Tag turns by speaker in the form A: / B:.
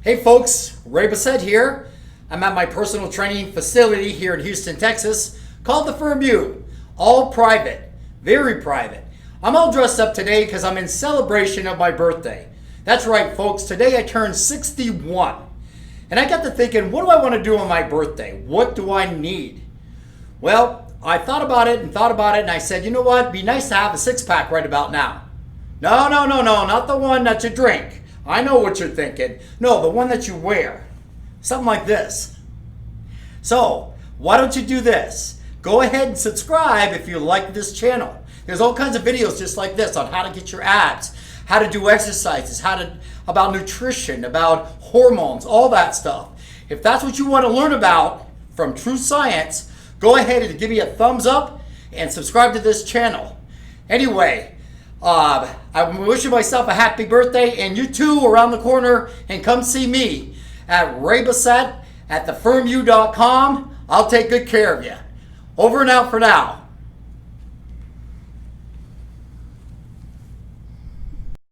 A: Hey folks, Ray Bassett here. I'm at my personal training facility here in Houston, Texas, called the Firm U. All private, very private. I'm all dressed up today because I'm in celebration of my birthday. That's right folks, today I turned 61. And I got to thinking, what do I want to do on my birthday? What do I need? Well, I thought about it and I said, you know what, it'd be nice to have a six-pack right about now. No, not the one that you drink. I know what you're thinking. No, the one that you wear. Something like this. So, why don't you do this? Go ahead and subscribe if you like this channel. There's all kinds of videos just like this on how to get your abs, how to do exercises, about nutrition, about hormones, all that stuff. If that's what you want to learn about from true science, go ahead and give me a thumbs up and subscribe to this channel. Anyway, I'm wishing myself a happy birthday, and you too around the corner, and come see me at Ray Bassett at thefirmu.com. I'll take good care of you. Over and out for now.